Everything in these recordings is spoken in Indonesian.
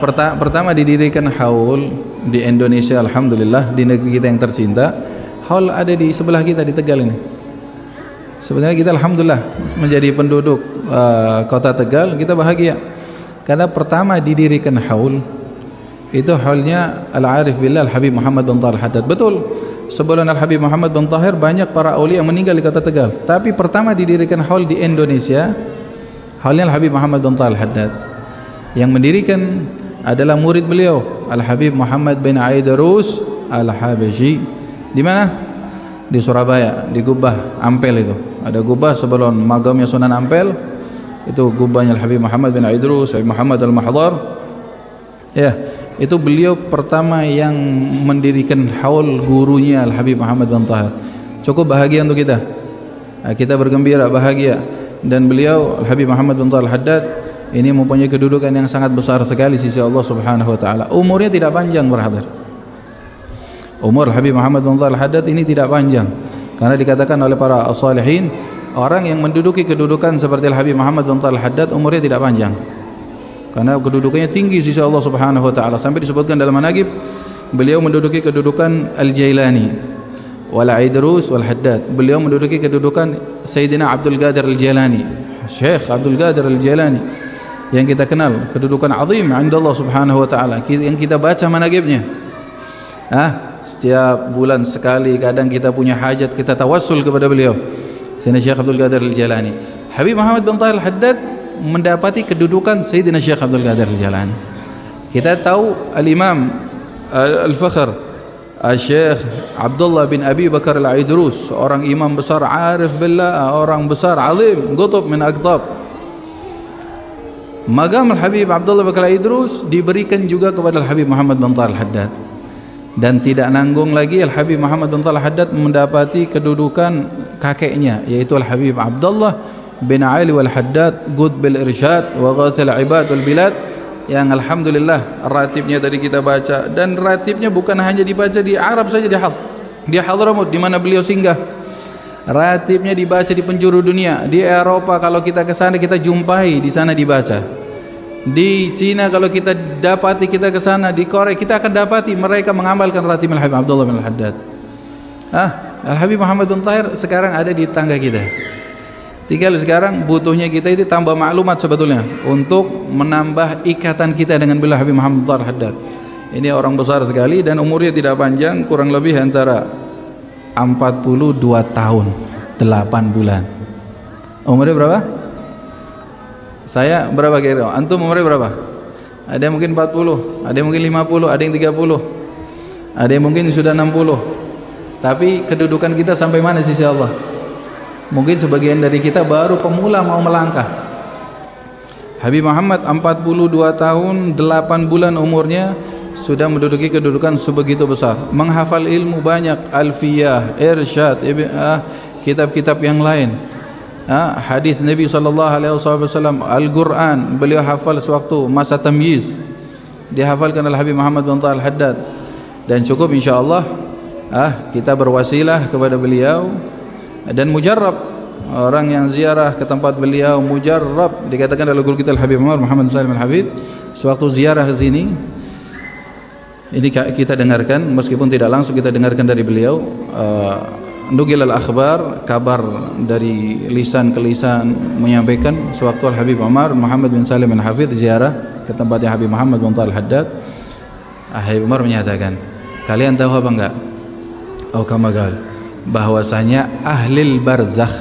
Pertama didirikan haul di Indonesia, alhamdulillah, di negeri kita yang tercinta. Haul ada di sebelah kita di Tegal ini. Sebenarnya kita alhamdulillah menjadi penduduk kota Tegal, kita bahagia. Karena pertama didirikan haul itu haulnya Al-Arif Billah Al-Habib Muhammad bin Tahir Al-Haddad. Betul, sebelum Al-Habib Muhammad bin Tahir banyak para aulia yang meninggal di kota Tegal. Tapi pertama didirikan haul di Indonesia, haulnya Al-Habib Muhammad bin Tahir Al-Haddad. Yang mendirikan adalah murid beliau Al-Habib Muhammad bin Aidarus Al-Habashi. Di mana? Di Surabaya, di Gubah Ampel itu. Ada Gubah sebelum magamnya Sunan Ampel. Itu gubahnya Al-Habib Muhammad bin Aidarus, Habib Muhammad Al-Mahdar. Ya, itu beliau pertama yang mendirikan haul, gurunya Al-Habib Muhammad bin Tahir. Cukup bahagia untuk kita. Kita bergembira, bahagia. Dan beliau Al-Habib Muhammad bin Tahir Al-Haddad ini mempunyai kedudukan yang sangat besar sekali di sisi Allah Subhanahu wa taala. Umurnya tidak panjang, brother. Umur Habib Muhammad bin Tahir Al-Haddad ini tidak panjang. Karena dikatakan oleh para as-salihin, orang yang menduduki kedudukan seperti Habib Muhammad bin Tahir Al-Haddad umurnya tidak panjang. Karena kedudukannya tinggi di sisi Allah Subhanahu wa taala. Sampai disebutkan dalam manaqib, beliau menduduki kedudukan Al-Jailani, wal Aidrus wal Haddad. Beliau menduduki kedudukan Sayyidina Abdul Qadir Al-Jailani, Syekh Abdul Qadir Al-Jailani, yang kita kenal kedudukan azim 'inda Allah Subhanahu wa taala, yang kita baca manaqibnya. Setiap bulan sekali kadang kita punya hajat, kita tawassul kepada beliau. Sayyidina Syekh Abdul Qadir Al-Jailani. Habib Muhammad bin Tahir Al-Haddad mendapati kedudukan Sayyidina Syekh Abdul Qadir Al-Jailani. Kita tahu Al-Imam Al-Fakhr Syekh Abdullah bin Abi Bakar Al-Aidrus, seorang imam besar arif billah, orang besar alim, qutub min aqtab. Magam Al-Habib Abdullah bin Al-Idrus diberikan juga kepada Al-Habib Muhammad bin Tahir Al-Haddad. Dan tidak nanggung lagi Al-Habib Muhammad bin Tahir Al-Haddad mendapati kedudukan kakeknya, yaitu Al-Habib Abdullah bin Ali wal-Haddad Qutbil Irsyad wa Ghathil Ibad wal Bilad, yang alhamdulillah ratibnya tadi kita baca. Dan ratibnya bukan hanya dibaca di Arab saja, di Hadramut di mana beliau singgah. Ratibnya dibaca di penjuru dunia. Di Eropa kalau kita ke sana kita jumpai di sana dibaca. Di Cina kalau kita dapati kita ke sana, di Korea kita akan dapati mereka mengamalkan ratib Al-Habib Abdullah bin Al-Haddad. Al-Habib Muhammad bin Tahir sekarang ada di tangga kita. Tinggal sekarang butuhnya kita itu tambah maklumat sebetulnya untuk menambah ikatan kita dengan beliau Habib Muhammad bin Tahir Al-Haddad. Ini orang besar sekali dan umurnya tidak panjang, kurang lebih antara 42 tahun 8 bulan. Umurnya berapa? Saya berapa kira? Antum umurnya berapa? Ada yang mungkin 40, ada yang mungkin 50, ada yang 30, ada yang mungkin sudah 60. Tapi kedudukan kita sampai mana sisi Allah? Mungkin sebagian dari kita baru pemula mau melangkah. Habib Muhammad 42 tahun 8 bulan umurnya sudah menduduki kedudukan sebegitu besar, menghafal ilmu banyak, alfiyah, irsyad, kitab-kitab yang lain, hadis Nabi SAW, Al-Quran beliau hafal sewaktu masa tamyiz, dihafalkan oleh Habib Muhammad bin Tahir Al-Haddad. Dan cukup insyaAllah kita berwasilah kepada beliau dan mujarrab, orang yang ziarah ke tempat beliau mujarrab, dikatakan oleh guru kita Al-Habib Muhammad Salim Al-Habib, sewaktu ziarah ke sini ini kita dengarkan, meskipun tidak langsung kita dengarkan dari beliau, nukil al-akhbar, kabar dari lisan ke lisan menyampaikan sewaktu Al-Habib Umar Muhammad bin Salim bin Hafidh ziarah ke tempatnya Habib Muhammad bin Tahir Al-Haddad. Habib Umar menyatakan, kalian tahu apa enggak? Kamagal, bahwasanya ahlil barzakh,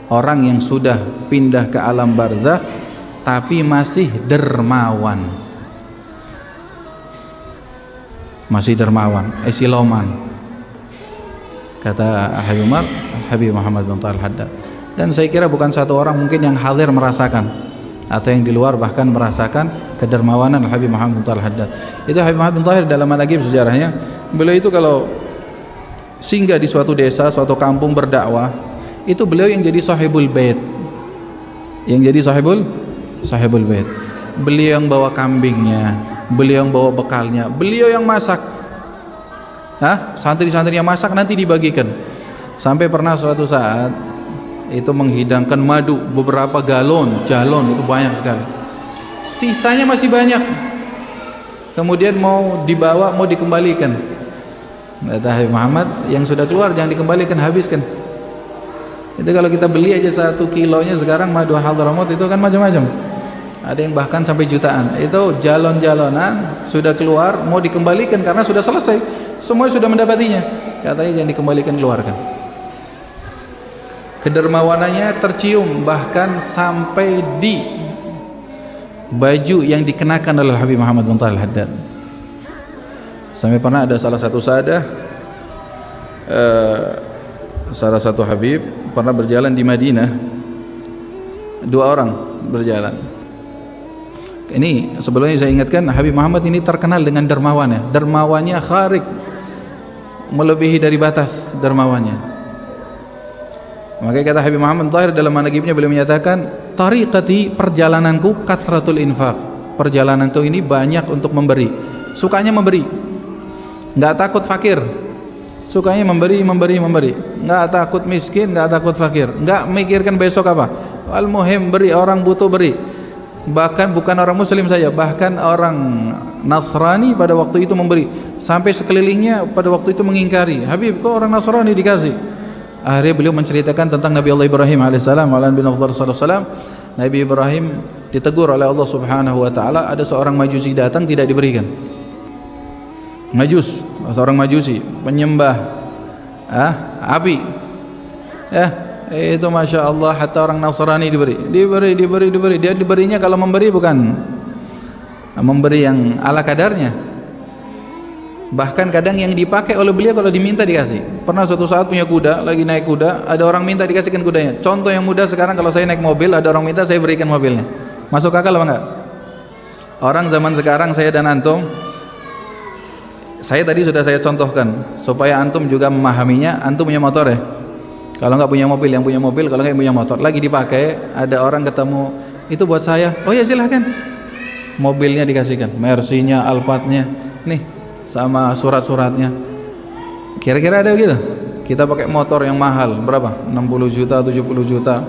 orang yang sudah pindah ke alam barzakh tapi masih dermawan. Masih dermawan, siloman, kata Habib Umar, Habib Muhammad bin Tahir Al-Haddad. Dan saya kira bukan satu orang mungkin yang hadir merasakan, atau yang di luar bahkan merasakan kedermawanan Habib Muhammad bin Tahir Al-Haddad. Itu Habib Muhammad bin Tahir dalam manaqib sejarahnya, beliau itu kalau singgah di suatu desa, suatu kampung berdakwah, itu beliau yang jadi sahibul bait, yang jadi sahibul bait. Beliau yang bawa kambingnya, beliau yang bawa bekalnya, beliau yang masak. Santri-santri yang masak nanti dibagikan. Sampai pernah suatu saat itu menghidangkan madu beberapa galon, itu banyak sekali. Sisanya masih banyak. kemudian mau dibawa, mau dikembalikan. Kata Habib Muhammad, yang sudah keluar jangan dikembalikan, habiskan. Itu kalau kita beli aja 1 kilonya sekarang madu Hadramaut itu kan macam-macam. Ada yang bahkan sampai jutaan. Itu jalon-jalonan sudah keluar mau dikembalikan karena sudah selesai. Semua sudah mendapatinya. Katanya jangan dikembalikan, keluarkan. Kedermawanannya tercium bahkan sampai di baju yang dikenakan oleh Habib Muhammad bin Tahir Al-Haddad. Sampai pernah ada salah satu sahadah, salah satu Habib pernah berjalan di Madinah, 2 orang berjalan. Ini sebelumnya saya ingatkan, Habib Muhammad ini terkenal dengan dermawannya. Dermawannya kharik, melebihi dari batas dermawannya. Makanya kata Habib Muhammad Tahir dalam manaqibnya, beliau menyatakan, tariqati, perjalananku, kathratul infaq, perjalananku ini banyak untuk memberi, sukanya memberi, nggak takut fakir, sukanya memberi, nggak takut miskin, nggak takut fakir, nggak mikirkan besok apa, al-muhim beri, orang butuh beri. Bahkan bukan orang muslim saja, bahkan orang Nasrani pada waktu itu memberi, sampai sekelilingnya pada waktu itu mengingkari, Habib kok orang Nasrani dikasih. Akhirnya beliau menceritakan tentang Nabi Allah Ibrahim alaihissalam, Nabi Ibrahim ditegur oleh Allah Subhanahu wa taala, ada seorang Majusi datang tidak diberikan. Majus, seorang Majusi penyembah api, ya, itu masya Allah, hatta orang Nasrani diberi. Dia diberinya, kalau memberi bukan memberi yang ala kadarnya, bahkan kadang yang dipakai oleh beliau kalau diminta dikasih. Pernah suatu saat punya kuda, lagi naik kuda, ada orang minta dikasihkan kudanya. Contoh yang mudah sekarang, kalau saya naik mobil, ada orang minta, saya berikan mobilnya. Masuk akal apa enggak? Orang zaman sekarang, saya dan antum, saya tadi sudah saya contohkan supaya antum juga memahaminya. Antum punya motor ya? Kalau enggak punya mobil, yang punya mobil, kalau enggak punya motor, lagi dipakai, ada orang ketemu, itu buat saya. Oh ya silahkan. Mobilnya dikasihkan, Mercy-nya, Alphard-nya, nih, sama surat-suratnya. Kira-kira ada begitu? Kita pakai motor yang mahal, berapa? 60 juta, 70 juta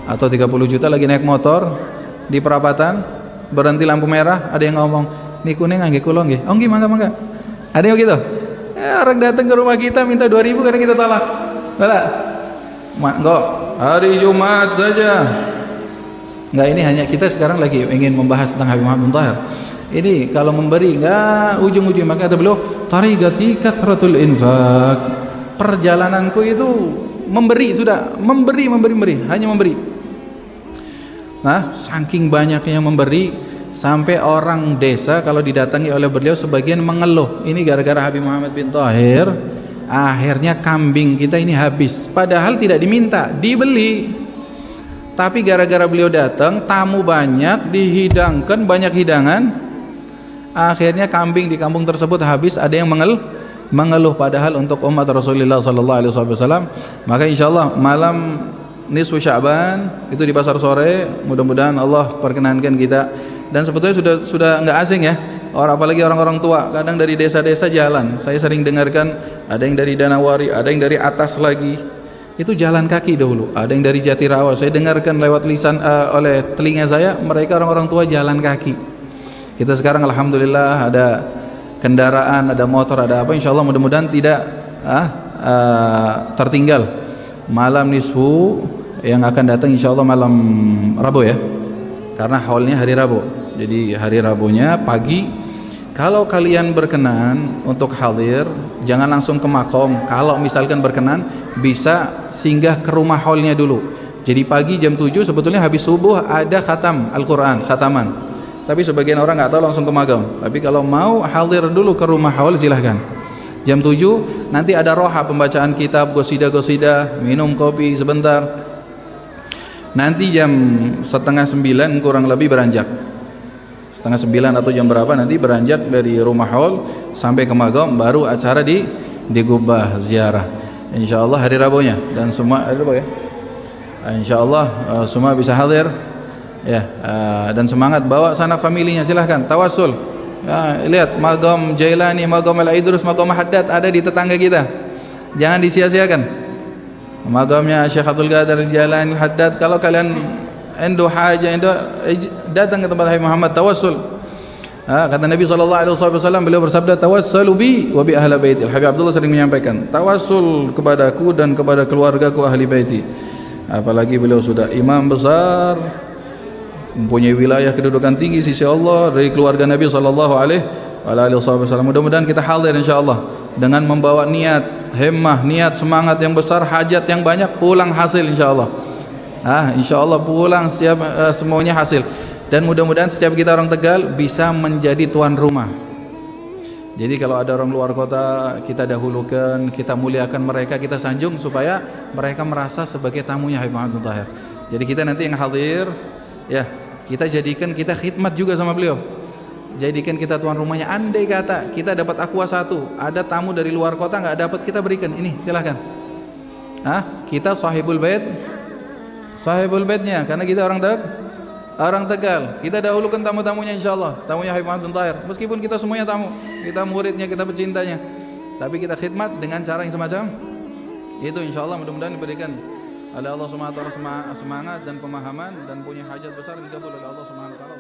atau 30 juta, lagi naik motor di perapatan, berhenti lampu merah, ada yang ngomong, "Nih kuning nggih kula nggih." "Oh nggih, mangga." Ada yang begitu? Orang datang ke rumah kita minta 2.000, karena kita tolak. Enggak. Enggak, hari Jumat saja. Enggak, ini hanya kita sekarang lagi ingin membahas tentang Habib Muhammad bin Tahir. Ini kalau memberi enggak ujung-ujung, maka kata beliau, tariqati kathratul infaq, perjalananku itu memberi, sudah memberi, hanya memberi. Nah, saking banyaknya memberi, sampai orang desa kalau didatangi oleh beliau sebagian mengeluh, ini gara-gara Habib Muhammad bin Tahir akhirnya kambing kita ini habis, padahal tidak diminta, dibeli. Tapi gara-gara beliau datang, tamu banyak, dihidangkan banyak hidangan, akhirnya kambing di kampung tersebut habis. Ada yang mengeluh, padahal untuk umat Rasulullah sallallahu alaihi wasallam. Maka insyaallah malam nisfu Sya'ban itu di pasar sore, mudah-mudahan Allah perkenankan kita. Dan sebetulnya sudah enggak asing ya, apalagi orang-orang tua, kadang dari desa-desa jalan. Saya sering dengarkan ada yang dari Danawari, ada yang dari atas lagi. Itu jalan kaki dahulu. Ada yang dari Jatirawa. Saya dengarkan lewat lisan oleh telinga saya, mereka orang-orang tua jalan kaki. Kita sekarang alhamdulillah ada kendaraan, ada motor, ada apa, insyaallah mudah-mudahan tidak tertinggal malam nisfu yang akan datang insyaallah malam Rabu ya, karena haulnya hari Rabu. Jadi hari Rabunya pagi, kalau kalian berkenan untuk hadir, jangan langsung ke makom. Kalau misalkan berkenan, bisa singgah ke rumah haulnya dulu. Jadi pagi jam 7 sebetulnya habis subuh ada khatam Al-Quran, khataman. Tapi sebagian orang nggak tahu, langsung ke magam. Tapi kalau mau hadir dulu ke rumah haul, silahkan. Jam 7 nanti ada roha, pembacaan kitab, gosida, minum kopi sebentar. Nanti jam 8:30 kurang lebih beranjak. 8:30 atau jam berapa nanti beranjak dari rumah haul sampai ke magam, baru acara di Gubah ziarah. Insyaallah hari Rabunya, dan semua hari Rabu ya. Insyaallah semua bisa hadir. Ya, dan semangat, bawa sanak familinya, silahkan tawasul. Ya, lihat Magam Jailani, Magam Al-Idrus, Magam Haddad ada di tetangga kita, jangan disia-siakan. Magamnya Syekh Abdul Qadir Jailani Haddad, kalau kalian endo haja, datang ke tempat Habib Muhammad, tawasul. Kata Nabi SAW, beliau bersabda, tawassalu bi wa bi ahli baiti. Habib Abdullah sering menyampaikan, tawassul kepadaku dan kepada keluargaku ahli baiti. Apalagi beliau sudah imam besar, mempunyai wilayah kedudukan tinggi sisi Allah dari keluarga Nabi SAW. Mudah-mudahan kita hadir insyaallah dengan membawa niat, himmah, niat, semangat yang besar, hajat yang banyak, pulang hasil insyaallah. Insyaallah pulang setiap semuanya hasil. Dan mudah-mudahan setiap kita orang Tegal bisa menjadi tuan rumah. Jadi kalau ada orang luar kota, kita dahulukan, kita muliakan mereka, kita sanjung supaya mereka merasa sebagai tamunya Habib Muhammad Tahir. Jadi kita nanti yang hadir, ya kita jadikan, kita khidmat juga sama beliau. Jadikan kita tuan rumahnya. Andai kata kita dapat aqua 1, ada tamu dari luar kota nggak dapat, kita berikan. Ini silahkan. Kita sahibul baitnya, karena kita orang Tegal, kita dahulukan tamu-tamunya insyaallah, tamunya Habib Muhammad Tahir. Meskipun kita semuanya tamu, kita muridnya, kita pecintanya, tapi kita khidmat dengan cara yang semacam itu insyaallah. Mudah-mudahan diberikan oleh Allah Subhanahu wa taala semangat dan pemahaman, dan punya hajat besar yang dikabul oleh Allah Subhanahu wa taala.